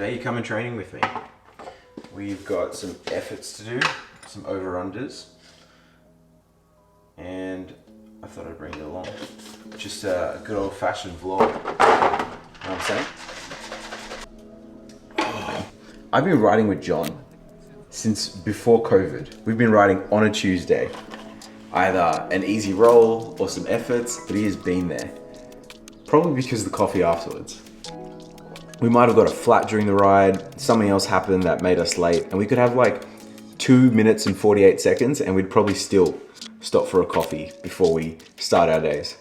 Today you come in training with me. We've got some efforts to do, some over-unders, and I thought I'd bring you along. Just a good old-fashioned vlog, you know what I'm saying? I've been riding with John since before COVID. We've been riding on a Tuesday, either an easy roll or some efforts, but he has been there. Probably because of the coffee afterwards. We might have got a flat during the ride, something else happened that made us late, and we could have like 2 minutes and 48 seconds and we'd probably still stop for a coffee before we start our days.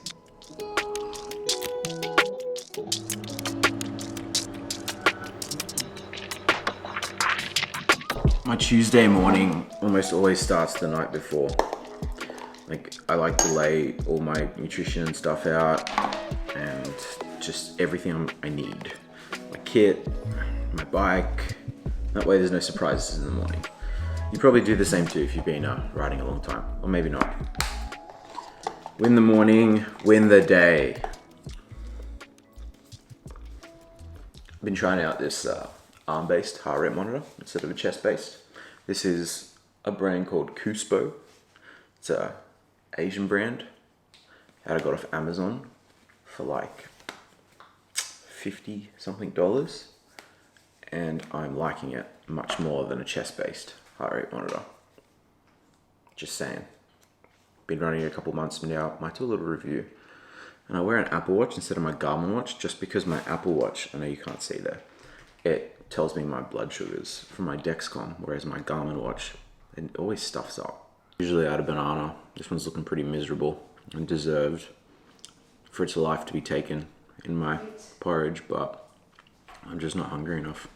My Tuesday morning almost always starts the night before. Like, I like to lay all my nutrition and stuff out and just everything I need. My kit, my bike. That way there's no surprises in the morning. You probably do the same too if you've been riding a long time, or maybe not. Win the morning, win the day. I've been trying out this arm-based heart rate monitor instead of a chest-based. This is a brand called cvisvis. It's a Asian brand that I got off Amazon for like $50 something, and I'm liking it much more than a chest-based heart rate monitor. Just saying. Been running it a couple months now. Might do a little review. And I wear an Apple Watch instead of my Garmin watch, just because my Apple Watch, I know you can't see there, it tells me my blood sugars from my Dexcom, whereas my Garmin watch, it always stuffs up. Usually I had a banana. This one's looking pretty miserable and deserved for its life to be taken in my porridge, but I'm just not hungry enough.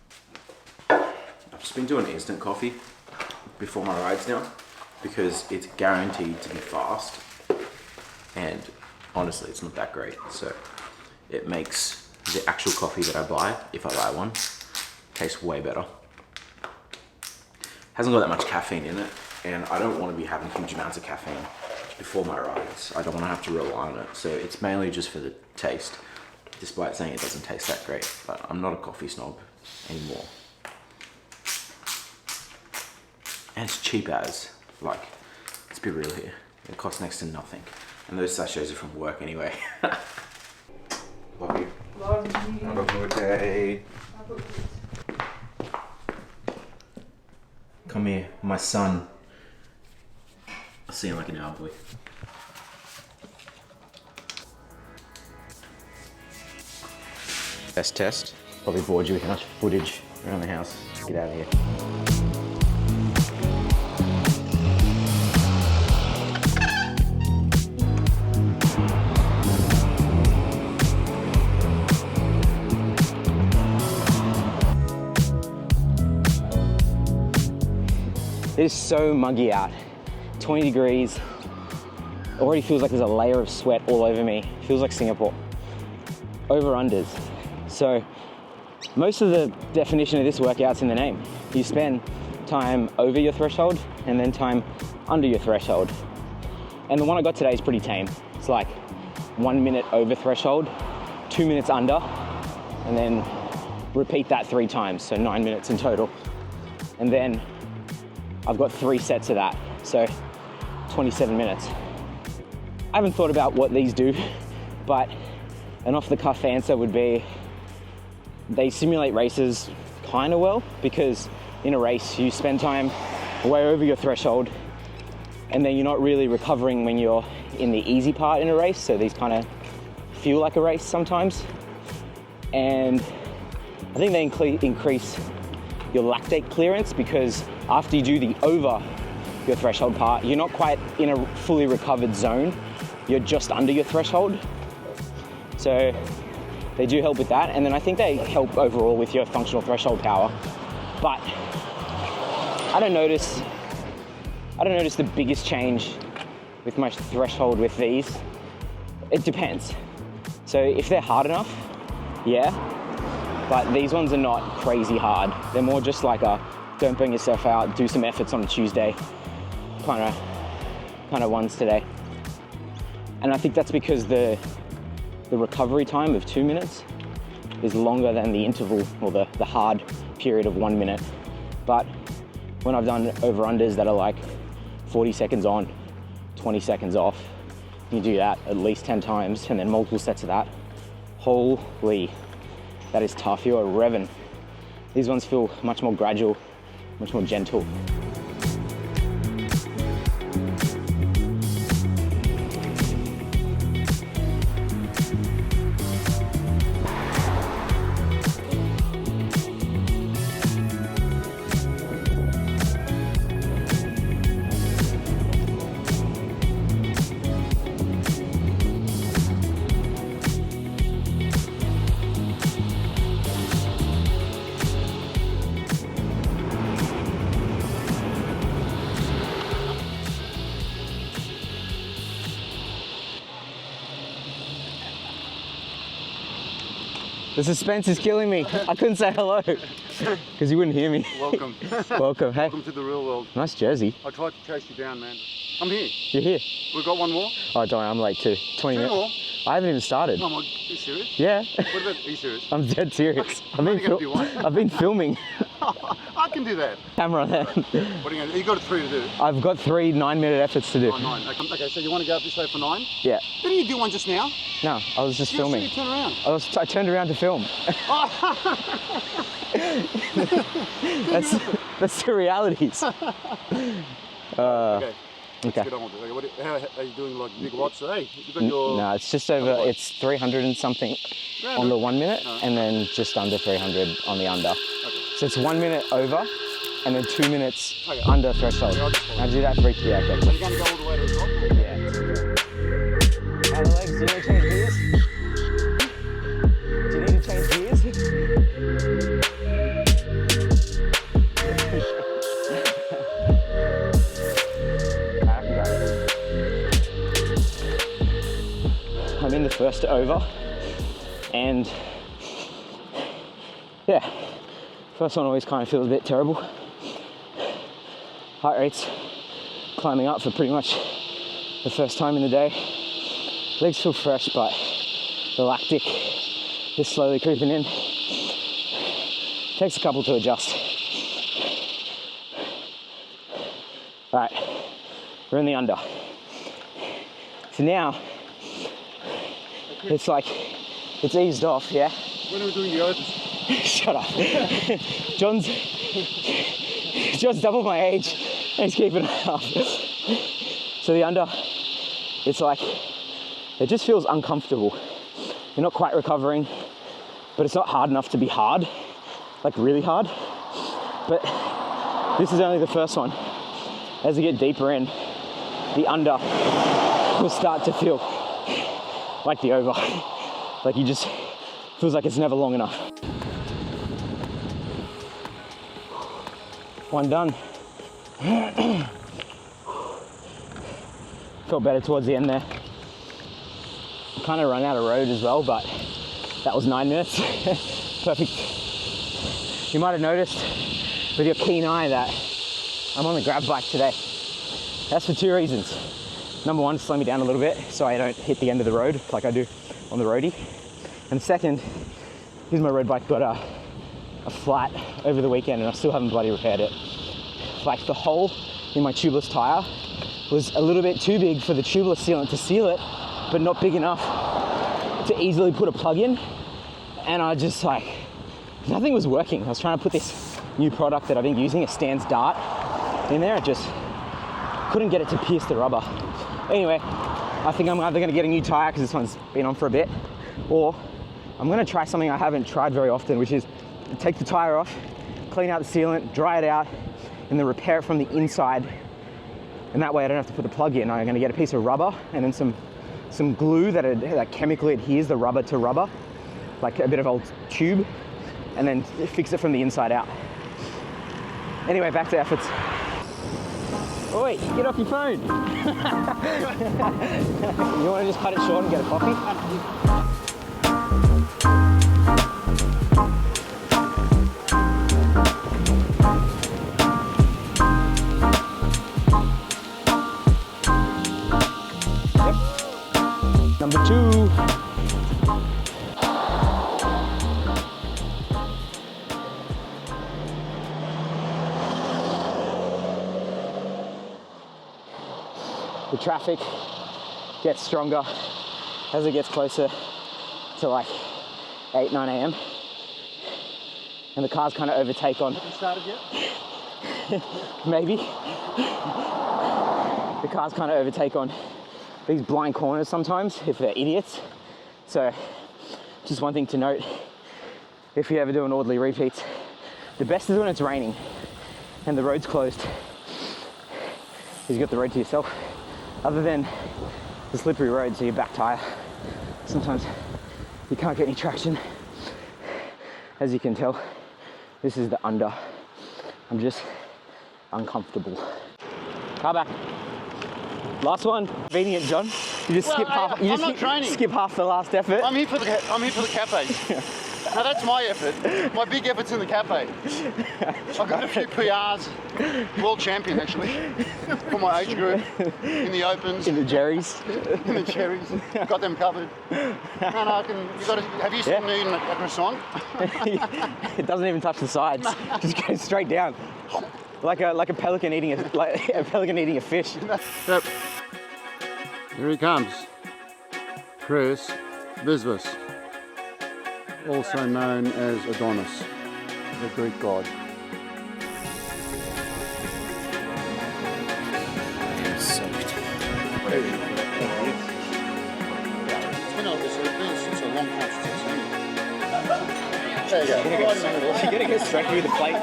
I've just been doing instant coffee before my rides now because it's guaranteed to be fast, and honestly it's not that great, so it makes the actual coffee that I buy, if I buy one, taste way better. Hasn't got that much caffeine in it, and I don't want to be having huge amounts of caffeine before my rides. I don't want to have to rely on it, so it's mainly just for the taste, despite saying it doesn't taste that great. But I'm not a coffee snob anymore. And it's cheap as, like, let's be real here, it costs next to nothing. And those sachets are from work anyway. Love you. Love you. Have a good day. Come here, my son. I'll see you in like an hour, boy. Test. Probably bored you with much footage around the house. Get out of here. It is so muggy out, 20 degrees. It already feels like there's a layer of sweat all over me. It feels like Singapore. Over-unders. So most of the definition of this workout's in the name. You spend time over your threshold and then time under your threshold. And the one I got today is pretty tame. It's like 1 minute over threshold, 2 minutes under, and then repeat that 3 times, so 9 minutes in total. And then I've got 3 sets of that, so 27 minutes. I haven't thought about what these do, but an off-the-cuff answer would be they simulate races kind of well, because in a race you spend time way over your threshold and then you're not really recovering when you're in the easy part in a race, so these kind of feel like a race sometimes. And I think they increase your lactate clearance, because after you do the over your threshold part, you're not quite in a fully recovered zone, you're just under your threshold. So they do help with that, and then I think they help overall with your functional threshold power. But I don't notice the biggest change with my threshold with these. It depends. So if they're hard enough, yeah, but these ones are not crazy hard. They're more just like a don't burn yourself out, do some efforts on a Tuesday kind of ones today. And I think that's because the recovery time of 2 minutes is longer than the interval or the hard period of 1 minute. But when I've done over-unders that are like 40 seconds on, 20 seconds off, you do that at least 10 times and then multiple sets of that. Holy, that is tough. You are revving. These ones feel much more gradual, much more gentle. The suspense is killing me. I couldn't say hello because you wouldn't hear me. Welcome. Welcome. Hey. Welcome to the real world. Nice jersey. I tried to chase you down, man. I'm here. You're here. We've got one more. Oh, don't worry, I'm late too. 20 Two minutes. more. I haven't even started. Oh my, are you serious? Yeah. What about, are you serious? I'm dead serious. only gonna do one. I've been filming. I can do that. Camera on that. What are you going to do? You got 3 to do. I've got 3 9-minute efforts to do. Oh, 9. Okay, so you want to go up this way for 9? Yeah. Didn't you do one just now? No, I was just filming. You turn around. I turned around to film. That's the realities. Okay. Okay. Let's get on with it. Okay, how are you doing, like big watts? Hey, you got your... No, it's just over, it's 300 and something on the 1 minute and then just under 300 on the under. Okay. So it's 1 minute over and then 2 minutes Okay. under threshold. Okay, I'll just follow. Now do that for each, yeah, okay. Are you going to go all the way to the top? Or? Yeah. And the legs, do you need to change gears? Do you need to change gears? I'm in the first over and yeah, first one always kind of feels a bit terrible. Heart rate's climbing up for pretty much the first time in the day. Legs feel fresh, but the lactic is slowly creeping in. Takes a couple to adjust. All right, we're in the under. So now, it's like, it's eased off, yeah? When are we doing the overs? Shut up. John's double my age and he's keeping it up. So the under, it's like, it just feels uncomfortable. You're not quite recovering, but it's not hard enough to be hard, like really hard. But this is only the first one. As you get deeper in, the under will start to feel like the over. Like you just, feels like it's never long enough. One done. Felt better towards the end there. Kind of run out of road as well, but that was 9 minutes. Perfect. You might have noticed with your keen eye that I'm on the grab bike today. That's for 2 reasons. Number one, to slow me down a little bit so I don't hit the end of the road like I do on the roadie. And second, because my road bike got a flat over the weekend and I still haven't bloody repaired it. Like the hole in my tubeless tire was a little bit too big for the tubeless sealant to seal it, but not big enough to easily put a plug in. And I just like, nothing was working. I was trying to put this new product that I've been using, a Stans Dart, in there. I just couldn't get it to pierce the rubber. Anyway, I think I'm either gonna get a new tire because this one's been on for a bit, or I'm gonna try something I haven't tried very often, which is take the tire off, clean out the sealant, dry it out, and then repair it from the inside. And that way I don't have to put the plug in. I'm gonna get a piece of rubber and then some glue that chemically adheres the rubber to rubber, like a bit of old tube, and then fix it from the inside out. Anyway, back to efforts. Oi, get off your phone. You wanna just cut it short and get a coffee? Number 2. the traffic gets stronger as it gets closer to like 8, 9 a.m. and the cars kind of overtake on. Have you started yet? Maybe. The cars kind of overtake on these blind corners sometimes if they're idiots. So just one thing to note, if you ever do an orderly repeats, the best is when it's raining and the road's closed. You've got the road to yourself. Other than the slippery road, so your back tire, sometimes you can't get any traction. As you can tell, this is the under. I'm just uncomfortable. Car back. Last one. Convenient, John. You just skip half. You I'm just not training. skip half the last effort. I'm here for the cafe. Now that's my effort. My big effort's in the cafe. I've got a few PRs. World champion actually. For my age group. In the opens. In the Jerry's. In the cherries. Got them covered. No, I can. Have you seen me in that croissant? It doesn't even touch the sides. Just goes straight down. Like a pelican eating a fish. Yep. Here he comes. Cvisvis, also known as Adonis, the Greek god. I'm soaked. It's a long time since I've seen it. There you go. You're gonna go straight through the plate.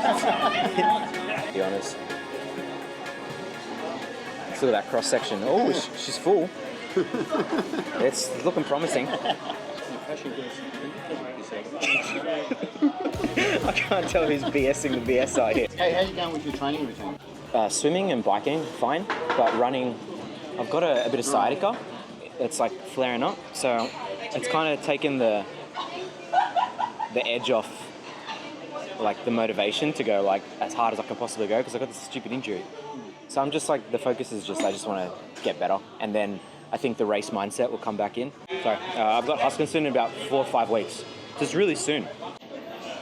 To be honest. Let's look at that cross section. Oh, she's full. It's looking promising. I can't tell who's BSing the BS side here. Hey, how are you going with your training routine? Swimming and biking, fine. But running, I've got a bit of sciatica. It's like flaring up. So it's kind of taken the edge off like the motivation to go like as hard as I can possibly go because I got this stupid injury. So I'm just like, the focus is just, I just want to get better. And then I think the race mindset will come back in. So I've got Huskinson in about 4 or 5 weeks. Just really soon.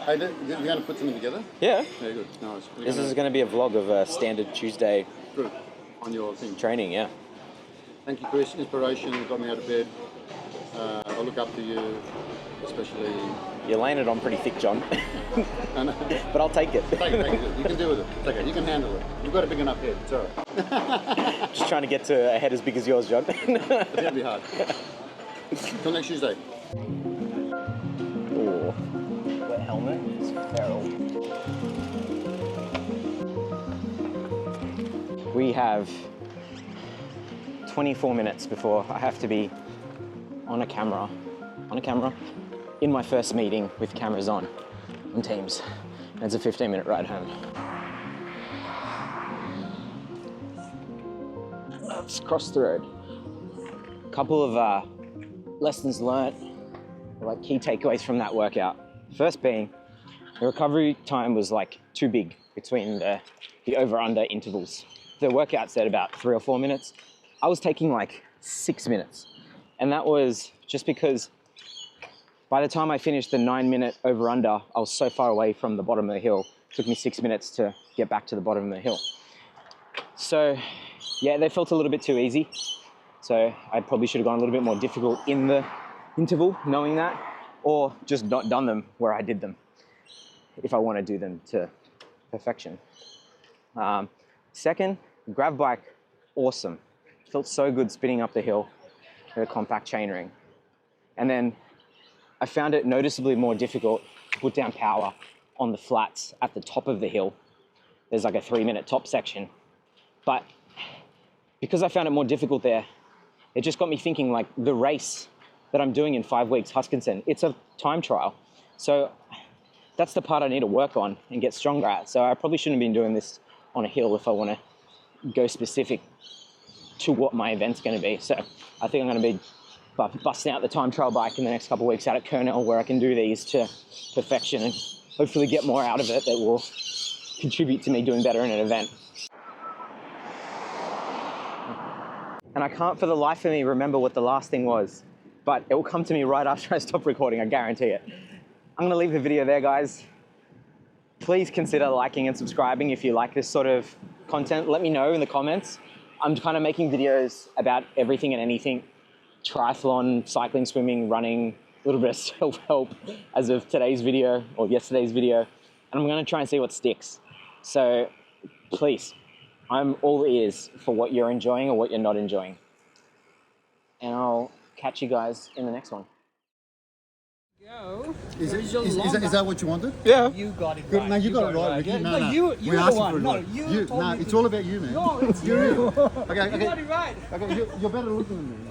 Hey, you're going to put something together? Yeah. Very good. Nice. This is going to be a vlog of a standard Tuesday good on your thing. training, yeah. Thank you, Chris. Inspiration got me out of bed. I look up to you, especially. You're laying it on pretty thick, John. And, But I'll take it. take it. You can deal with it. Take it. You can handle it. You've got a big enough head. It's all right. Just trying to get to a head as big as yours, John. But it'll be hard. Till next Tuesday. Oh, that helmet is feral. We have 24 minutes before I have to be on a camera, in my first meeting with cameras on Teams. And it's a 15-minute ride home. Let's cross the road. Couple of lessons learnt, like key takeaways from that workout. First being, the recovery time was like too big between the over-under intervals. The workout said about 3 or 4 minutes. I was taking like 6 minutes. And that was just because by the time I finished the 9-minute over-under, I was so far away from the bottom of the hill. It took me 6 minutes to get back to the bottom of the hill. So yeah, they felt a little bit too easy. So I probably should have gone a little bit more difficult in the interval, knowing that, or just not done them where I did them, if I want to do them to perfection. Second, grav bike, awesome. Felt so good spinning up the hill with a compact chainring. And then I found it noticeably more difficult to put down power on the flats at the top of the hill. There's like a 3-minute top section. But because I found it more difficult there, it just got me thinking like the race that I'm doing in 5 weeks, Huskinson, it's a time trial. So that's the part I need to work on and get stronger at. So I probably shouldn't have been doing this on a hill if I want to go specific to what my event's going to be. So I think I'm going to be busting out the time trial bike in the next couple of weeks out at Kernel, where I can do these to perfection and hopefully get more out of it that will contribute to me doing better in an event. And I can't for the life of me remember what the last thing was, but it will come to me right after I stop recording, I guarantee it. I'm gonna leave the video there, guys. Please consider liking and subscribing if you like this sort of content. Let me know in the comments. I'm kind of making videos about everything and anything. Triathlon, cycling, swimming, running, a little bit of self-help as of today's video or yesterday's video. And I'm going to try and see what sticks. So please, I'm all ears for what you're enjoying or what you're not enjoying. And I'll catch you guys in the next one. Is that what you wanted? Yeah. You got it Good. right. No, you got it right. Yeah. No, you're we the asked one. for it No, right. you told me it's to- all about you, man. No, it's You're you. real. Okay, You got it right. Okay, you're better looking than me.